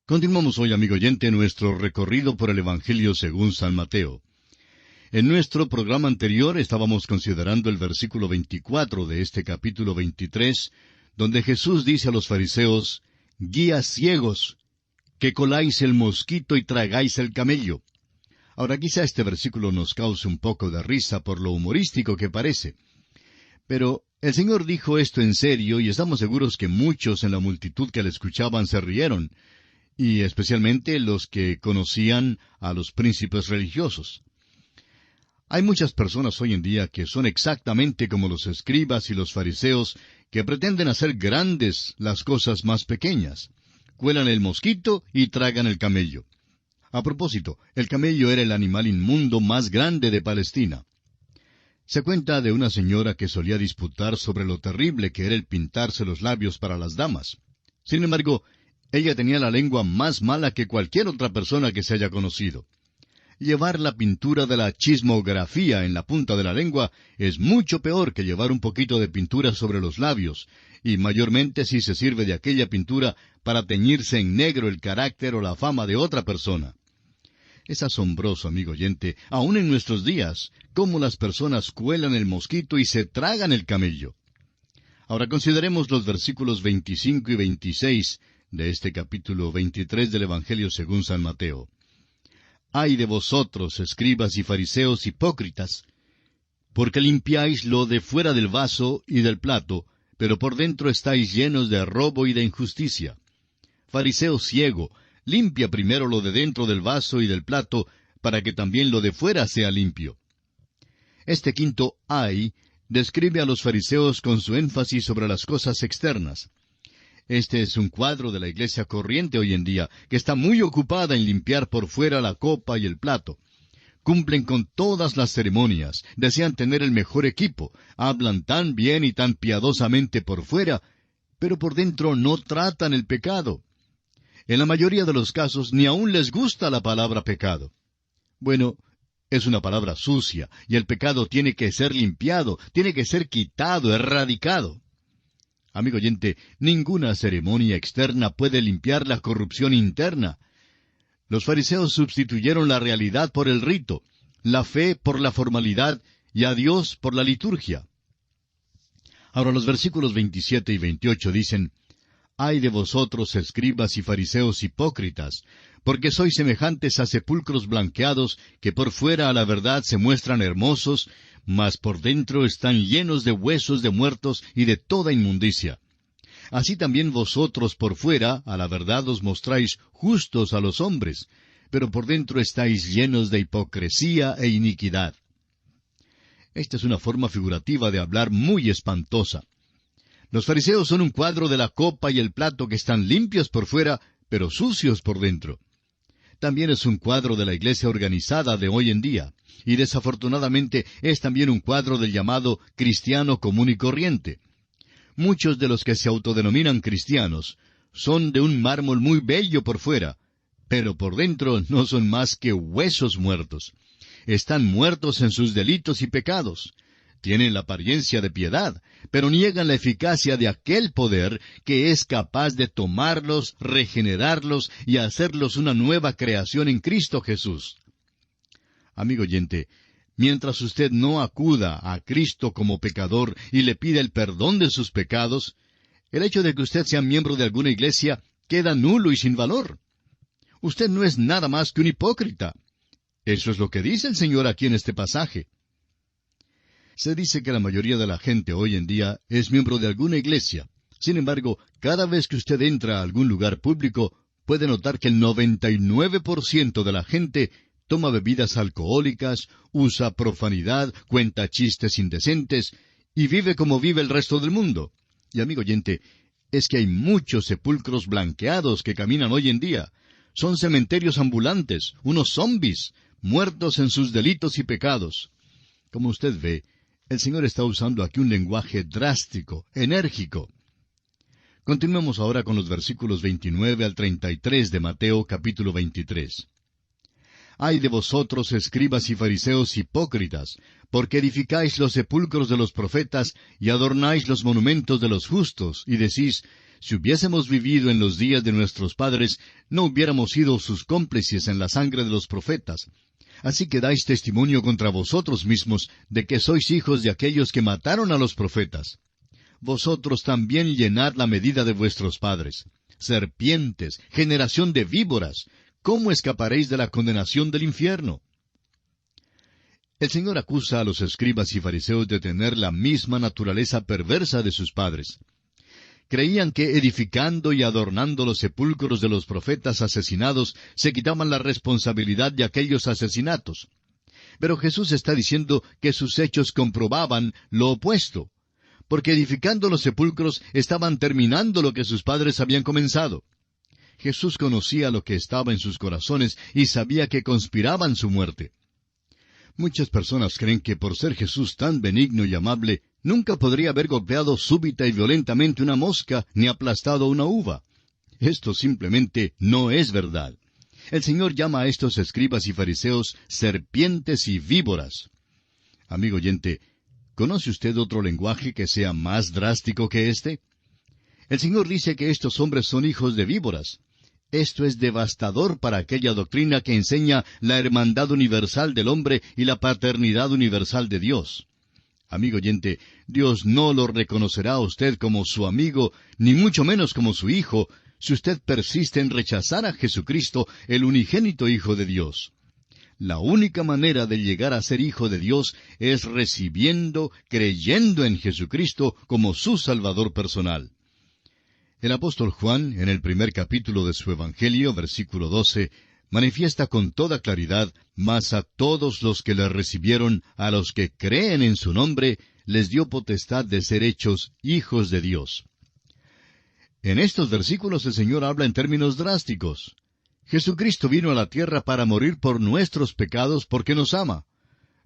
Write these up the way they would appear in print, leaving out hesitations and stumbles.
Continuamos hoy, amigo oyente, nuestro recorrido por el Evangelio según San Mateo. En nuestro programa anterior estábamos considerando el versículo 24 de este capítulo 23, donde Jesús dice a los fariseos, «Guías ciegos, que coláis el mosquito y tragáis el camello». Ahora quizá este versículo nos cause un poco de risa por lo humorístico que parece. Pero el Señor dijo esto en serio y estamos seguros que muchos en la multitud que le escuchaban se rieron, y especialmente los que conocían a los príncipes religiosos. Hay muchas personas hoy en día que son exactamente como los escribas y los fariseos, que pretenden hacer grandes las cosas más pequeñas. Cuelan el mosquito y tragan el camello. A propósito, el camello era el animal inmundo más grande de Palestina. Se cuenta de una señora que solía disputar sobre lo terrible que era el pintarse los labios para las damas. Sin embargo, ella tenía la lengua más mala que cualquier otra persona que se haya conocido. Llevar la pintura de la chismografía en la punta de la lengua es mucho peor que llevar un poquito de pintura sobre los labios, y mayormente si se sirve de aquella pintura para teñirse en negro el carácter o la fama de otra persona. Es asombroso, amigo oyente, aun en nuestros días, cómo las personas cuelan el mosquito y se tragan el camello. Ahora consideremos los versículos 25 y 26 de este capítulo 23 del Evangelio según San Mateo. «Ay de vosotros, escribas y fariseos hipócritas, porque limpiáis lo de fuera del vaso y del plato, pero por dentro estáis llenos de robo y de injusticia. Fariseo ciego, limpia primero lo de dentro del vaso y del plato, para que también lo de fuera sea limpio». Este quinto ay describe a los fariseos con su énfasis sobre las cosas externas. Este es un cuadro de la iglesia corriente hoy en día, que está muy ocupada en limpiar por fuera la copa y el plato. Cumplen con todas las ceremonias, desean tener el mejor equipo, hablan tan bien y tan piadosamente por fuera, pero por dentro no tratan el pecado. En la mayoría de los casos ni aun les gusta la palabra pecado. Bueno, es una palabra sucia, y el pecado tiene que ser limpiado, tiene que ser quitado, erradicado. Amigo oyente, ninguna ceremonia externa puede limpiar la corrupción interna. Los fariseos sustituyeron la realidad por el rito, la fe por la formalidad y a Dios por la liturgia. Ahora los versículos 27 y 28 dicen, «Ay de vosotros, escribas y fariseos hipócritas, porque sois semejantes a sepulcros blanqueados, que por fuera a la verdad se muestran hermosos, mas por dentro están llenos de huesos de muertos y de toda inmundicia. Así también vosotros por fuera a la verdad os mostráis justos a los hombres, pero por dentro estáis llenos de hipocresía e iniquidad». Esta es una forma figurativa de hablar muy espantosa. Los fariseos son un cuadro de la copa y el plato que están limpios por fuera, pero sucios por dentro. También es un cuadro de la iglesia organizada de hoy en día, y desafortunadamente es también un cuadro del llamado cristiano común y corriente. Muchos de los que se autodenominan cristianos son de un mármol muy bello por fuera, pero por dentro no son más que huesos muertos. Están muertos en sus delitos y pecados. Tienen la apariencia de piedad, pero niegan la eficacia de aquel poder que es capaz de tomarlos, regenerarlos y hacerlos una nueva creación en Cristo Jesús. Amigo oyente, mientras usted no acuda a Cristo como pecador y le pida el perdón de sus pecados, el hecho de que usted sea miembro de alguna iglesia queda nulo y sin valor. Usted no es nada más que un hipócrita. Eso es lo que dice el Señor aquí en este pasaje. Se dice que la mayoría de la gente hoy en día es miembro de alguna iglesia. Sin embargo, cada vez que usted entra a algún lugar público, puede notar que el 99% de la gente toma bebidas alcohólicas, usa profanidad, cuenta chistes indecentes, y vive como vive el resto del mundo. Y amigo oyente, es que hay muchos sepulcros blanqueados que caminan hoy en día. Son cementerios ambulantes, unos zombis, muertos en sus delitos y pecados. Como usted ve, el Señor está usando aquí un lenguaje drástico, enérgico. Continuemos ahora con los versículos 29 al 33 de Mateo capítulo 23. «Ay de vosotros, escribas y fariseos hipócritas, porque edificáis los sepulcros de los profetas y adornáis los monumentos de los justos, y decís, Si hubiésemos vivido en los días de nuestros padres, no hubiéramos sido sus cómplices en la sangre de los profetas. Así que dais testimonio contra vosotros mismos de que sois hijos de aquellos que mataron a los profetas. Vosotros también llenad la medida de vuestros padres. Serpientes, generación de víboras, ¿cómo escaparéis de la condenación del infierno? El Señor acusa a los escribas y fariseos de tener la misma naturaleza perversa de sus padres. Creían que edificando y adornando los sepulcros de los profetas asesinados se quitaban la responsabilidad de aquellos asesinatos. Pero Jesús está diciendo que sus hechos comprobaban lo opuesto, porque edificando los sepulcros estaban terminando lo que sus padres habían comenzado. Jesús conocía lo que estaba en sus corazones y sabía que conspiraban su muerte. Muchas personas creen que por ser Jesús tan benigno y amable, nunca podría haber golpeado súbita y violentamente una mosca ni aplastado una uva. Esto simplemente no es verdad. El Señor llama a estos escribas y fariseos serpientes y víboras. Amigo oyente, ¿conoce usted otro lenguaje que sea más drástico que este? El Señor dice que estos hombres son hijos de víboras. Esto es devastador para aquella doctrina que enseña la hermandad universal del hombre y la paternidad universal de Dios. Amigo oyente, Dios no lo reconocerá a usted como su amigo, ni mucho menos como su hijo, si usted persiste en rechazar a Jesucristo, el unigénito Hijo de Dios. La única manera de llegar a ser hijo de Dios es recibiendo, creyendo en Jesucristo como su Salvador personal. El apóstol Juan, en el primer capítulo de su Evangelio, versículo 12, manifiesta con toda claridad: mas a todos los que le recibieron, a los que creen en su nombre, les dio potestad de ser hechos hijos de Dios. En estos versículos el Señor habla en términos drásticos. Jesucristo vino a la tierra para morir por nuestros pecados porque nos ama.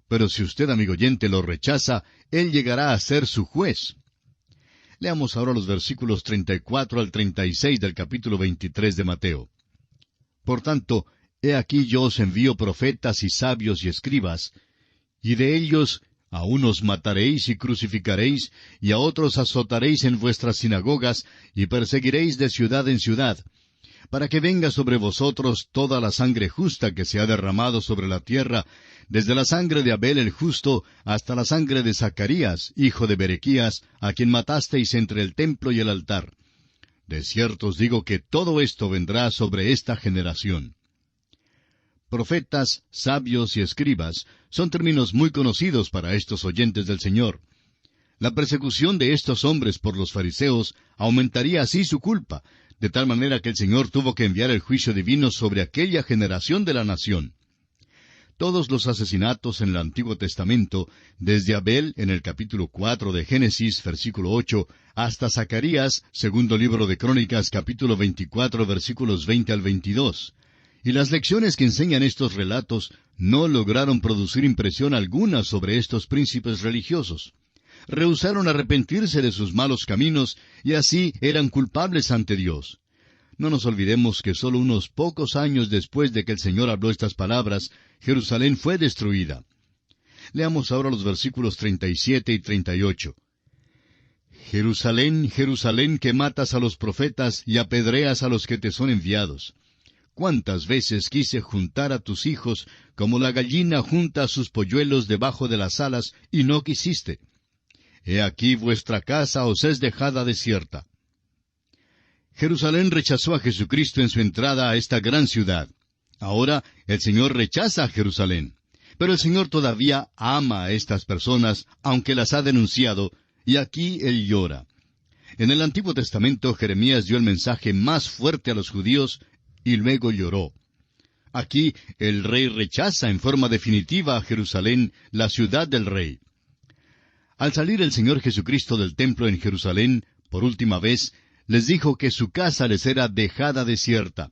Pero si usted, amigo oyente, lo rechaza, Él llegará a ser su juez. Leamos ahora los versículos 34 al 36 del capítulo 23 de Mateo. Por tanto, he aquí yo os envío profetas y sabios y escribas, y de ellos a unos mataréis y crucificaréis, y a otros azotaréis en vuestras sinagogas, y perseguiréis de ciudad en ciudad, para que venga sobre vosotros toda la sangre justa que se ha derramado sobre la tierra, desde la sangre de Abel el justo hasta la sangre de Zacarías, hijo de Berequías, a quien matasteis entre el templo y el altar. De cierto os digo que todo esto vendrá sobre esta generación. Profetas, sabios y escribas son términos muy conocidos para estos oyentes del Señor. La persecución de estos hombres por los fariseos aumentaría así su culpa, de tal manera que el Señor tuvo que enviar el juicio divino sobre aquella generación de la nación. Todos los asesinatos en el Antiguo Testamento, desde Abel en el capítulo 4 de Génesis, versículo 8, hasta Zacarías, segundo libro de Crónicas, capítulo 24, versículos 20 al 22. Y las lecciones que enseñan estos relatos no lograron producir impresión alguna sobre estos príncipes religiosos. Rehusaron arrepentirse de sus malos caminos y así eran culpables ante Dios. No nos olvidemos que solo unos pocos años después de que el Señor habló estas palabras, Jerusalén fue destruida. Leamos ahora los versículos 37 y 38. Jerusalén, Jerusalén, que matas a los profetas y apedreas a los que te son enviados. ¿Cuántas veces quise juntar a tus hijos como la gallina junta a sus polluelos debajo de las alas, y no quisiste? He aquí vuestra casa os es dejada desierta. Jerusalén rechazó a Jesucristo en su entrada a esta gran ciudad. Ahora el Señor rechaza a Jerusalén. Pero el Señor todavía ama a estas personas, aunque las ha denunciado, y aquí Él llora. En el Antiguo Testamento Jeremías dio el mensaje más fuerte a los judíos, y luego lloró. Aquí el rey rechaza en forma definitiva a Jerusalén, la ciudad del rey. Al salir el Señor Jesucristo del templo en Jerusalén, por última vez, les dijo que su casa les era dejada desierta.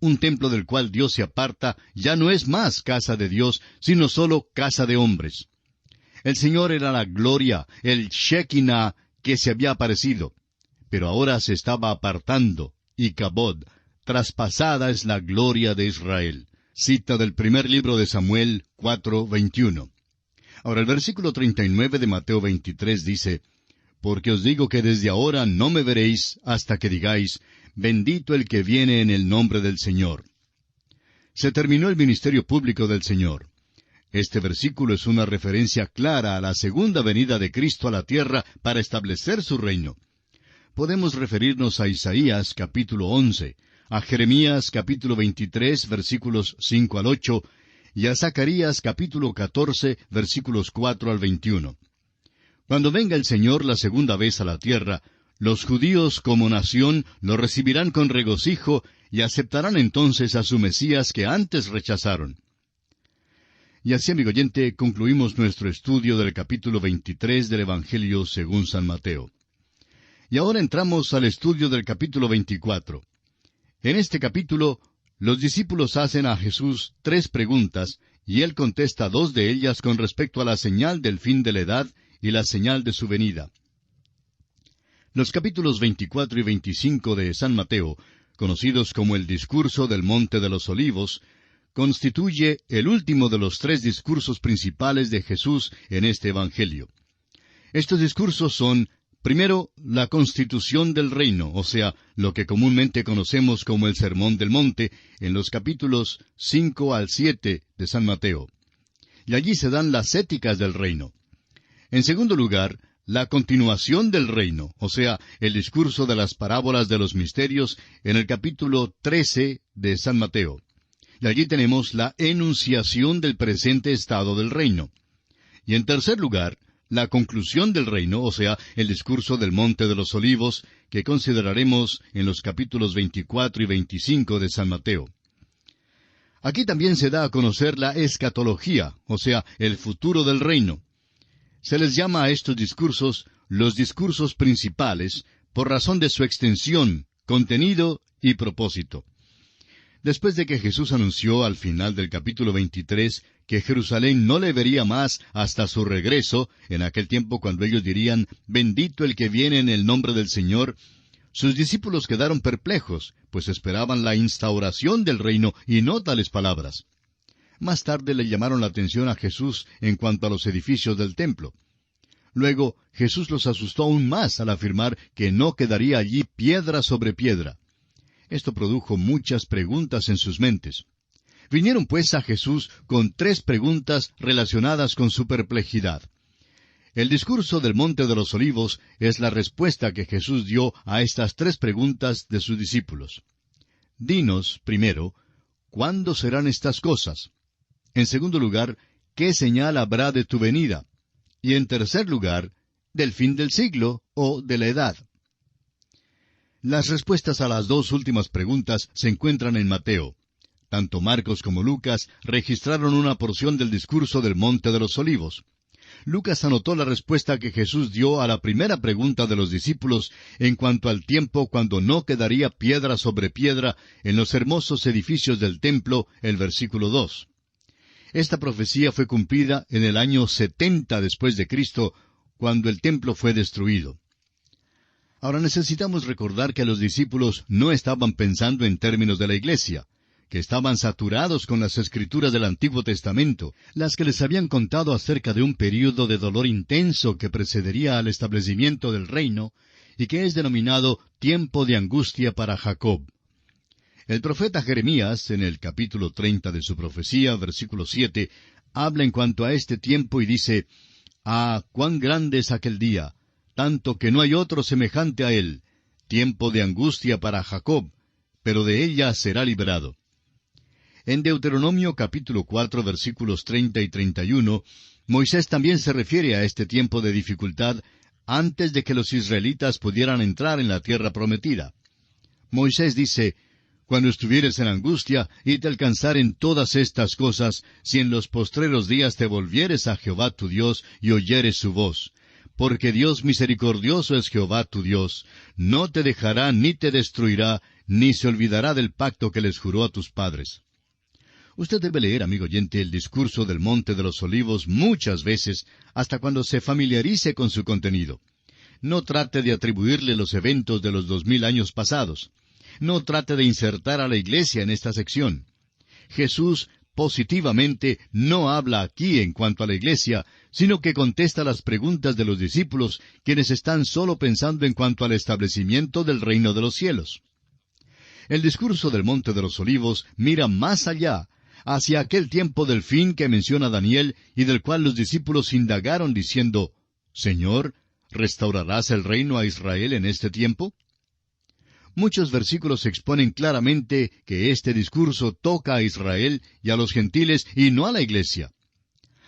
Un templo del cual Dios se aparta ya no es más casa de Dios, sino solo casa de hombres. El Señor era la gloria, el Shekinah que se había aparecido, pero ahora se estaba apartando, y Kabod, traspasada es la gloria de Israel. Cita del primer libro de Samuel 4:21. Ahora el versículo 39 de Mateo 23 dice: porque os digo que desde ahora no me veréis hasta que digáis, bendito el que viene en el nombre del Señor. Se terminó el ministerio público del Señor. Este versículo es una referencia clara a la segunda venida de Cristo a la tierra para establecer su reino. Podemos referirnos a Isaías capítulo 11, a Jeremías capítulo 23, versículos 5 al 8, y a Zacarías capítulo 14, versículos 4 al 21. Cuando venga el Señor la segunda vez a la tierra, los judíos como nación lo recibirán con regocijo y aceptarán entonces a su Mesías que antes rechazaron. Y así, amigo oyente, concluimos nuestro estudio del capítulo 23 del Evangelio según San Mateo. Y ahora entramos al estudio del capítulo 24. En este capítulo, los discípulos hacen a Jesús 3 preguntas, y Él contesta 2 de ellas con respecto a la señal del fin de la edad y la señal de su venida. Los capítulos 24 y 25 de San Mateo, conocidos como el Discurso del Monte de los Olivos, constituye el último de los 3 discursos principales de Jesús en este Evangelio. Estos discursos son, primero, la constitución del reino, o sea, lo que comúnmente conocemos como el Sermón del Monte, en los capítulos 5 al 7 de San Mateo. Y allí se dan las éticas del reino. En segundo lugar, la continuación del reino, o sea, el discurso de las parábolas de los misterios, en el capítulo 13 de San Mateo. Y allí tenemos la enunciación del presente estado del reino. Y en tercer lugar, la conclusión del reino, o sea, el discurso del Monte de los Olivos, que consideraremos en los capítulos 24 y 25 de San Mateo. Aquí también se da a conocer la escatología, o sea, el futuro del reino. Se les llama a estos discursos los discursos principales, por razón de su extensión, contenido y propósito. Después de que Jesús anunció al final del capítulo 23 que Jerusalén no le vería más hasta su regreso, en aquel tiempo cuando ellos dirían, bendito el que viene en el nombre del Señor, sus discípulos quedaron perplejos, pues esperaban la instauración del reino y no tales palabras. Más tarde le llamaron la atención a Jesús en cuanto a los edificios del templo. Luego Jesús los asustó aún más al afirmar que no quedaría allí piedra sobre piedra. Esto produjo muchas preguntas en sus mentes. Vinieron pues a Jesús con 3 preguntas relacionadas con su perplejidad. El discurso del Monte de los Olivos es la respuesta que Jesús dio a estas 3 preguntas de sus discípulos. Dinos, primero, ¿cuándo serán estas cosas? En segundo lugar, ¿qué señal habrá de tu venida? Y en tercer lugar, del fin del siglo o de la edad. Las respuestas a las 2 últimas preguntas se encuentran en Mateo. Tanto Marcos como Lucas registraron una porción del discurso del Monte de los Olivos. Lucas anotó la respuesta que Jesús dio a la primera pregunta de los discípulos en cuanto al tiempo cuando no quedaría piedra sobre piedra en los hermosos edificios del templo, el versículo 2. Esta profecía fue cumplida en el año 70 después de Cristo, cuando el templo fue destruido. Ahora necesitamos recordar que los discípulos no estaban pensando en términos de la iglesia, que estaban saturados con las escrituras del Antiguo Testamento, las que les habían contado acerca de un período de dolor intenso que precedería al establecimiento del reino, y que es denominado tiempo de angustia para Jacob. El profeta Jeremías, en el capítulo 30 de su profecía, versículo 7, habla en cuanto a este tiempo y dice, «Ah, cuán grande es aquel día, tanto que no hay otro semejante a él, tiempo de angustia para Jacob, pero de ella será librado». En Deuteronomio capítulo 4, versículos 30 y 31, Moisés también se refiere a este tiempo de dificultad antes de que los israelitas pudieran entrar en la tierra prometida. Moisés dice, «Cuando estuvieres en angustia y te alcanzaren todas estas cosas, si en los postreros días te volvieres a Jehová tu Dios y oyeres su voz, porque Dios misericordioso es Jehová tu Dios, no te dejará ni te destruirá, ni se olvidará del pacto que les juró a tus padres». Usted debe leer, amigo oyente, el discurso del Monte de los Olivos muchas veces, hasta cuando se familiarice con su contenido. No trate de atribuirle los eventos de los 2000 años pasados. No trate de insertar a la iglesia en esta sección. Jesús positivamente no habla aquí en cuanto a la iglesia, sino que contesta las preguntas de los discípulos, quienes están solo pensando en cuanto al establecimiento del reino de los cielos. El discurso del Monte de los Olivos mira más allá, hacia aquel tiempo del fin que menciona Daniel y del cual los discípulos indagaron diciendo, «Señor, ¿restaurarás el reino a Israel en este tiempo?» Muchos versículos exponen claramente que este discurso toca a Israel y a los gentiles y no a la iglesia.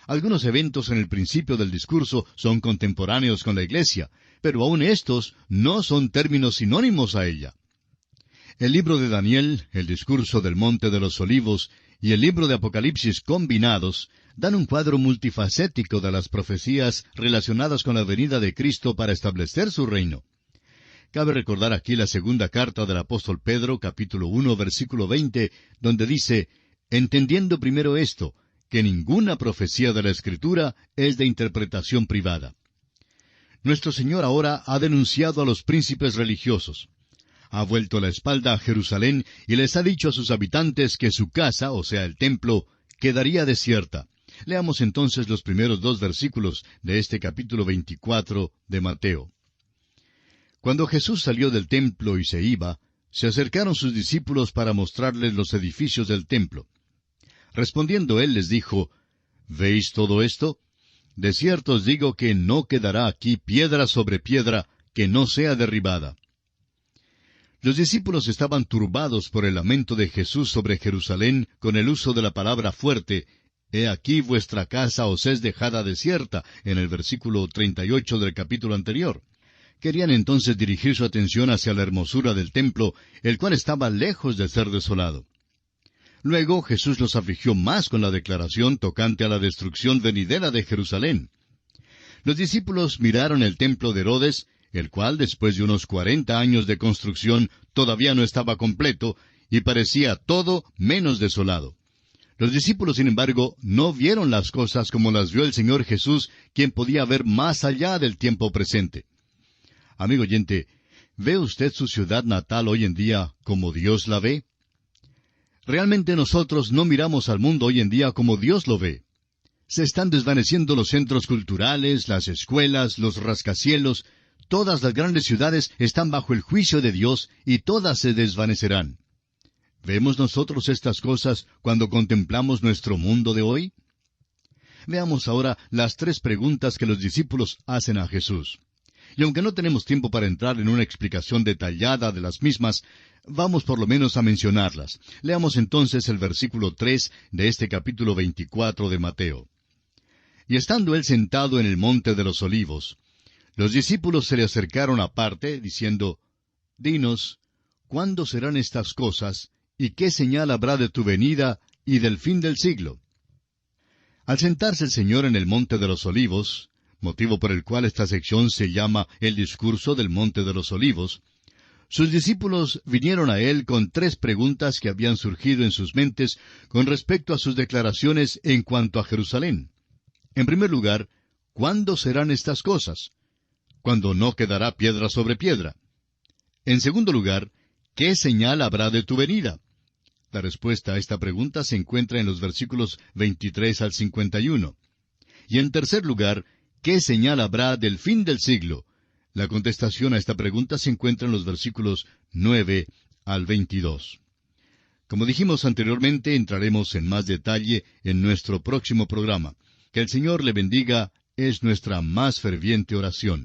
Algunos eventos en el principio del discurso son contemporáneos con la iglesia, pero aun estos no son términos sinónimos a ella. El libro de Daniel, el discurso del Monte de los Olivos y el libro de Apocalipsis combinados dan un cuadro multifacético de las profecías relacionadas con la venida de Cristo para establecer su reino. Cabe recordar aquí la segunda carta del apóstol Pedro, capítulo 1, versículo 20, donde dice, «Entendiendo primero esto, que ninguna profecía de la Escritura es de interpretación privada». Nuestro Señor ahora ha denunciado a los príncipes religiosos. Ha vuelto la espalda a Jerusalén y les ha dicho a sus habitantes que su casa, o sea, el templo, quedaría desierta. Leamos entonces los primeros 2 versículos de este capítulo 24 de Mateo. Cuando Jesús salió del templo y se iba, se acercaron sus discípulos para mostrarles los edificios del templo. Respondiendo él les dijo, «¿Veis todo esto? De cierto os digo que no quedará aquí piedra sobre piedra que no sea derribada». Los discípulos estaban turbados por el lamento de Jesús sobre Jerusalén con el uso de la palabra fuerte, «He aquí vuestra casa os es dejada desierta», en el versículo 38 del capítulo anterior. Querían entonces dirigir su atención hacia la hermosura del templo, el cual estaba lejos de ser desolado. Luego Jesús los afligió más con la declaración tocante a la destrucción venidera de Jerusalén. Los discípulos miraron el templo de Herodes, el cual, después de unos 40 años de construcción, todavía no estaba completo, y parecía todo menos desolado. Los discípulos, sin embargo, no vieron las cosas como las vio el Señor Jesús, quien podía ver más allá del tiempo presente. Amigo oyente, ¿ve usted su ciudad natal hoy en día como Dios la ve? Realmente nosotros no miramos al mundo hoy en día como Dios lo ve. Se están desvaneciendo los centros culturales, las escuelas, los rascacielos. Todas las grandes ciudades están bajo el juicio de Dios y todas se desvanecerán. ¿Vemos nosotros estas cosas cuando contemplamos nuestro mundo de hoy? Veamos ahora las 3 preguntas que los discípulos hacen a Jesús. Y aunque no tenemos tiempo para entrar en una explicación detallada de las mismas, vamos por lo menos a mencionarlas. Leamos entonces el versículo 3 de este capítulo 24 de Mateo. Y estando él sentado en el monte de los olivos, los discípulos se le acercaron aparte, diciendo, «Dinos, ¿cuándo serán estas cosas, y qué señal habrá de tu venida y del fin del siglo?» Al sentarse el Señor en el monte de los olivos, motivo por el cual esta sección se llama el discurso del Monte de los Olivos, sus discípulos vinieron a él con 3 preguntas que habían surgido en sus mentes con respecto a sus declaraciones en cuanto a Jerusalén. En primer lugar, ¿cuándo serán estas cosas? Cuando no quedará piedra sobre piedra. En segundo lugar, ¿qué señal habrá de tu venida? La respuesta a esta pregunta se encuentra en los versículos 23 al 51. Y en tercer lugar, ¿qué señal habrá del fin del siglo? La contestación a esta pregunta se encuentra en los versículos 9 al 22. Como dijimos anteriormente, entraremos en más detalle en nuestro próximo programa. Que el Señor le bendiga es nuestra más ferviente oración.